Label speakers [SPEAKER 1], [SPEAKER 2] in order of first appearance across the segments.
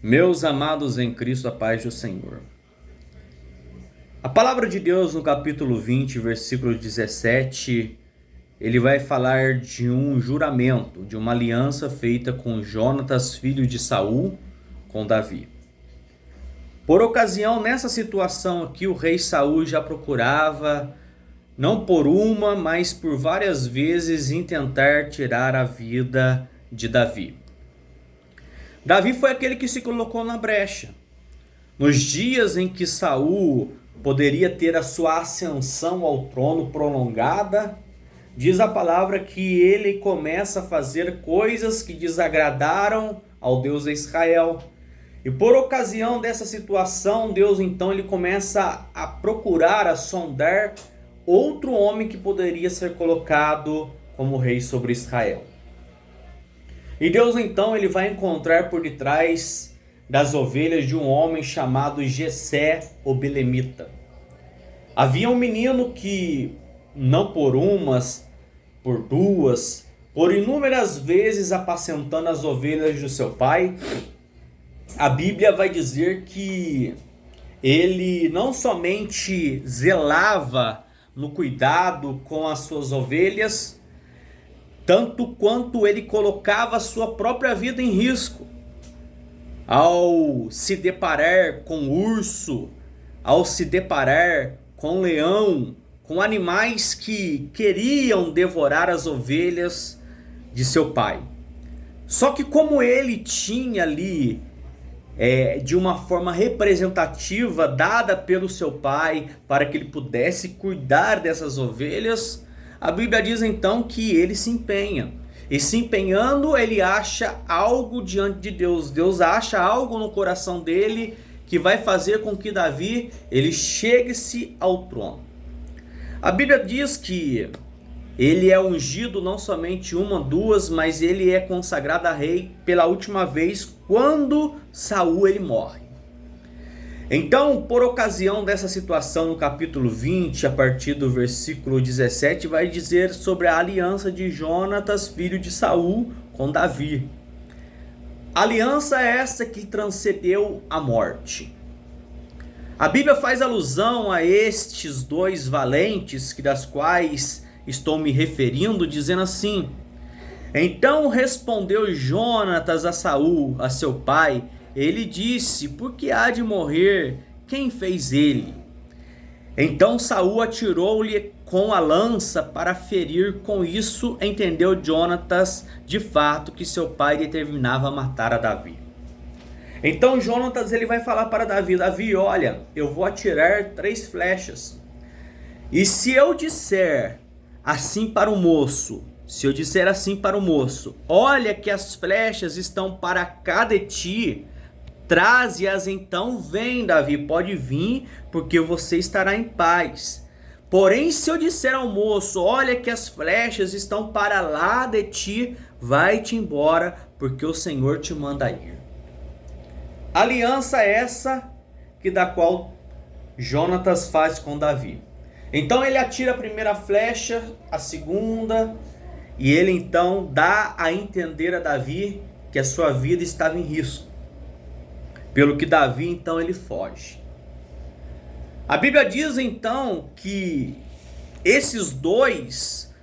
[SPEAKER 1] Meus amados em Cristo, a paz do Senhor. A palavra de Deus no capítulo 20, versículo 17, ele vai falar de um juramento, de uma aliança feita com Jonatas, filho de Saul, com Davi. Por ocasião, nessa situação aqui, o rei Saul já procurava, não por uma, mas por várias vezes, intentar tirar a vida de Davi. Davi foi aquele que se colocou na brecha. Nos dias em que Saul poderia ter a sua ascensão ao trono prolongada, diz a palavra que ele começa a fazer coisas que desagradaram ao Deus de Israel. E por ocasião dessa situação, Deus então ele começa a procurar, a sondar outro homem que poderia ser colocado como rei sobre Israel. E Deus então ele vai encontrar por detrás das ovelhas de um homem chamado Jessé, o belemita. Havia um menino que, não por umas, por duas, por inúmeras vezes apacentando as ovelhas do seu pai, a Bíblia vai dizer que ele não somente zelava no cuidado com as suas ovelhas, tanto quanto ele colocava a sua própria vida em risco. Ao se deparar com urso, ao se deparar com leão, com animais que queriam devorar as ovelhas de seu pai. Só que como ele tinha ali, de uma forma representativa, dada pelo seu pai, para que ele pudesse cuidar dessas ovelhas, a Bíblia diz então que ele se empenha. E se empenhando, ele acha algo diante de Deus. Deus acha algo no coração dele que vai fazer com que Davi ele chegue-se ao trono. A Bíblia diz que ele é ungido não somente uma, duas, mas ele é consagrado a rei pela última vez quando Saul ele morre. Então, por ocasião dessa situação, no capítulo 20, a partir do versículo 17, vai dizer sobre a aliança de Jonatas, filho de Saul, com Davi. Aliança essa que transcendeu a morte. A Bíblia faz alusão a estes dois valentes, das quais estou me referindo, dizendo assim: Então respondeu Jonatas a Saul, a seu pai. Ele disse: Por que há de morrer? Quem fez ele? Então Saul atirou-lhe com a lança para ferir. Com isso entendeu Jonatas de fato que seu pai determinava matar a Davi. Então Jonatas ele vai falar para Davi: Davi, olha, eu vou atirar 3 flechas. E se eu disser assim para o moço, olha que as flechas estão para cá de ti, traze-as então, vem Davi, pode vir, porque você estará em paz. Porém, se eu disser ao moço, olha que as flechas estão para lá de ti, vai-te embora, porque o Senhor te manda ir. Aliança essa que da qual Jonatas faz com Davi. Então ele atira a primeira flecha, a segunda, e ele então dá a entender a Davi que a sua vida estava em risco. Pelo que Davi então ele foge. A Bíblia diz então que esses dois,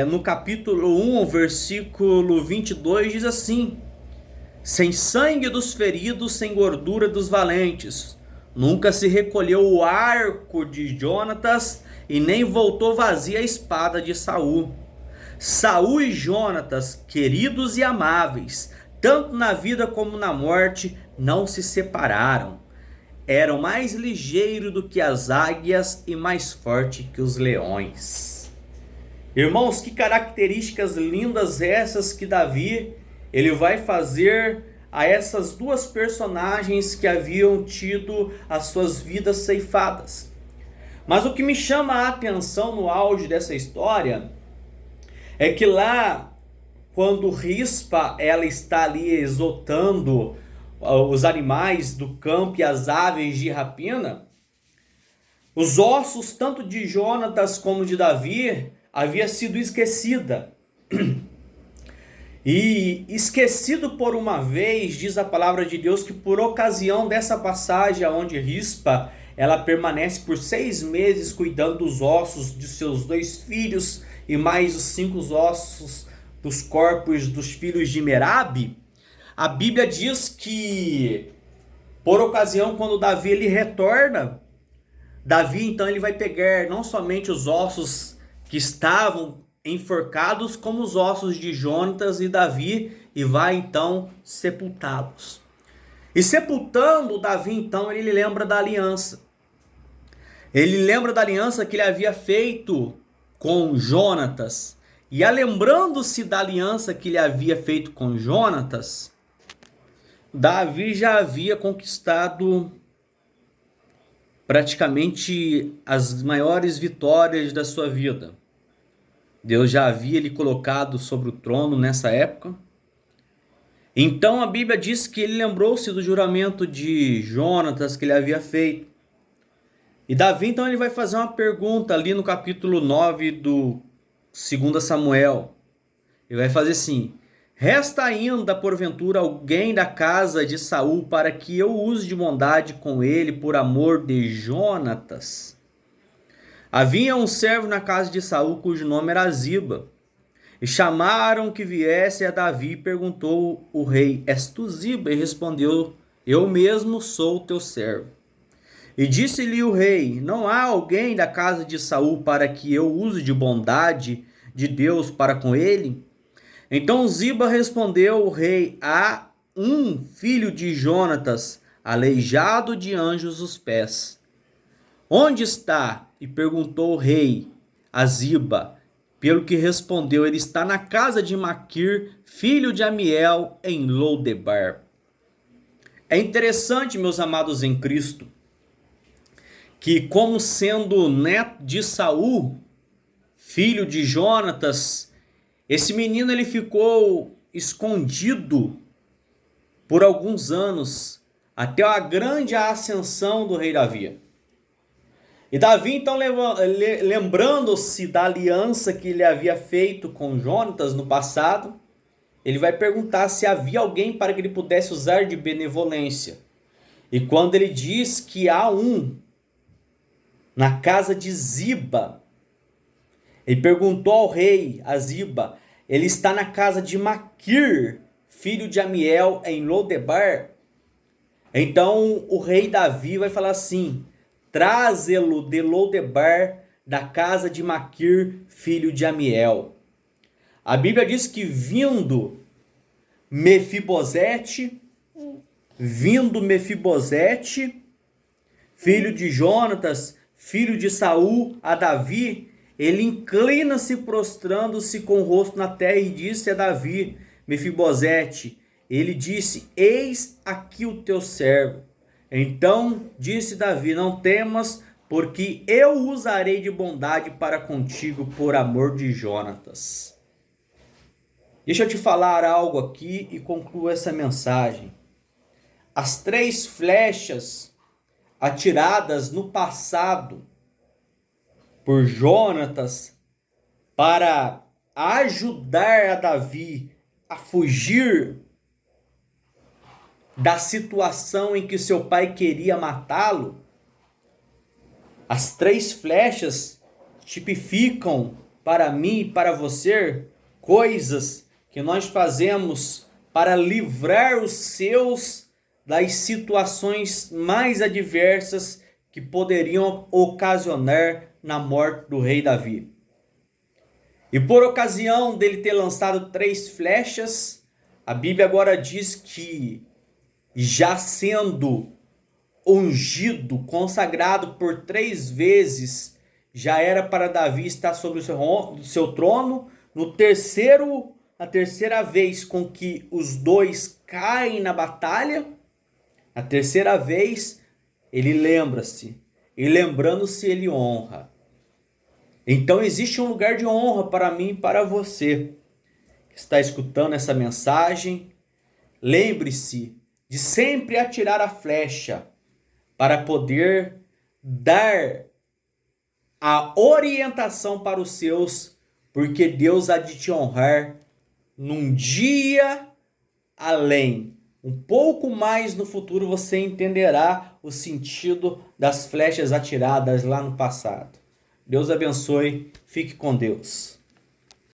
[SPEAKER 1] no capítulo 1, versículo 22, diz assim: Sem sangue dos feridos, sem gordura dos valentes, nunca se recolheu o arco de Jonatas, e nem voltou vazia a espada de Saul. Saul e Jonatas, queridos e amáveis, tanto na vida como na morte, não se separaram. Eram mais ligeiros do que as águias e mais fortes que os leões. Irmãos, que características lindas essas que Davi ele vai fazer a essas duas personagens que haviam tido as suas vidas ceifadas. Mas o que me chama a atenção no auge dessa história é que lá, quando Rispa ela está ali exortando os animais do campo e as aves de rapina, os ossos tanto de Jonatas como de Davi havia sido esquecida. E esquecido por uma vez, diz a palavra de Deus que por ocasião dessa passagem onde Rispa, ela permanece por 6 meses cuidando dos ossos de seus 2 filhos e mais os 5 ossos dos corpos dos filhos de Merabe. A Bíblia diz que por ocasião quando Davi ele retorna, Davi então ele vai pegar não somente os ossos que estavam enforcados, como os ossos de Jonatas e Davi, e vai então sepultá-los. E sepultando Davi então ele lembra da aliança. Ele lembra da aliança que ele havia feito com Jonatas. E lembrando-se da aliança que ele havia feito com Jonatas, Davi já havia conquistado praticamente as maiores vitórias da sua vida. Deus já havia lhe colocado sobre o trono nessa época. Então a Bíblia diz que ele lembrou-se do juramento de Jonatas que ele havia feito. E Davi então ele vai fazer uma pergunta ali no capítulo 9 do 2 Samuel. Ele vai fazer assim: resta ainda porventura alguém da casa de Saul para que eu use de bondade com ele por amor de Jonatas? Havia um servo na casa de Saul cujo nome era Ziba. E chamaram que viesse a Davi e perguntou o rei: és tu Ziba? E respondeu: eu mesmo sou teu servo. E disse-lhe o rei: não há alguém da casa de Saul para que eu use de bondade de Deus para com ele? Então Ziba respondeu o rei: há um filho de Jonatas, aleijado de anjos os pés. Onde está? E perguntou o rei a Ziba, pelo que respondeu: ele está na casa de Maquir, filho de Amiel, em Lodebar. É interessante, meus amados em Cristo, que como sendo neto de Saul, filho de Jonatas, esse menino ele ficou escondido por alguns anos, até a grande ascensão do rei Davi. E Davi então lembrando-se da aliança que ele havia feito com Jonatas no passado, ele vai perguntar se havia alguém para que ele pudesse usar de benevolência. E quando ele diz que há um na casa de Ziba, ele perguntou ao rei, a Ziba, ele está na casa de Maquir, filho de Amiel, em Lodebar. Então o rei Davi vai falar assim: traze-lo de Lodebar, da casa de Maquir, filho de Amiel. A Bíblia diz que vindo Mefibosete, filho de Jonatas, filho de Saul, a Davi, ele inclina-se prostrando-se com o rosto na terra e disse a Davi: Mefibosete. Ele disse: eis aqui o teu servo. Então disse Davi: não temas, porque eu usarei de bondade para contigo por amor de Jonatas. Deixa eu te falar algo aqui e concluo essa mensagem. As 3 flechas atiradas no passado por Jonatas para ajudar a Davi a fugir da situação em que seu pai queria matá-lo, as 3 flechas tipificam para mim e para você coisas que nós fazemos para livrar os seus das situações mais adversas que poderiam ocasionar na morte do rei Davi. E por ocasião dele ter lançado 3 flechas, a Bíblia agora diz que, já sendo ungido, consagrado por 3 vezes, já era para Davi estar sobre o seu trono. A terceira vez com que os 2 caem na batalha, a terceira vez ele lembra-se, e lembrando-se ele honra. Então existe um lugar de honra para mim e para você que está escutando essa mensagem. Lembre-se de sempre atirar a flecha para poder dar a orientação para os seus, porque Deus há de te honrar num dia além. Um pouco mais no futuro você entenderá o sentido das flechas atiradas lá no passado. Deus abençoe, fique com Deus.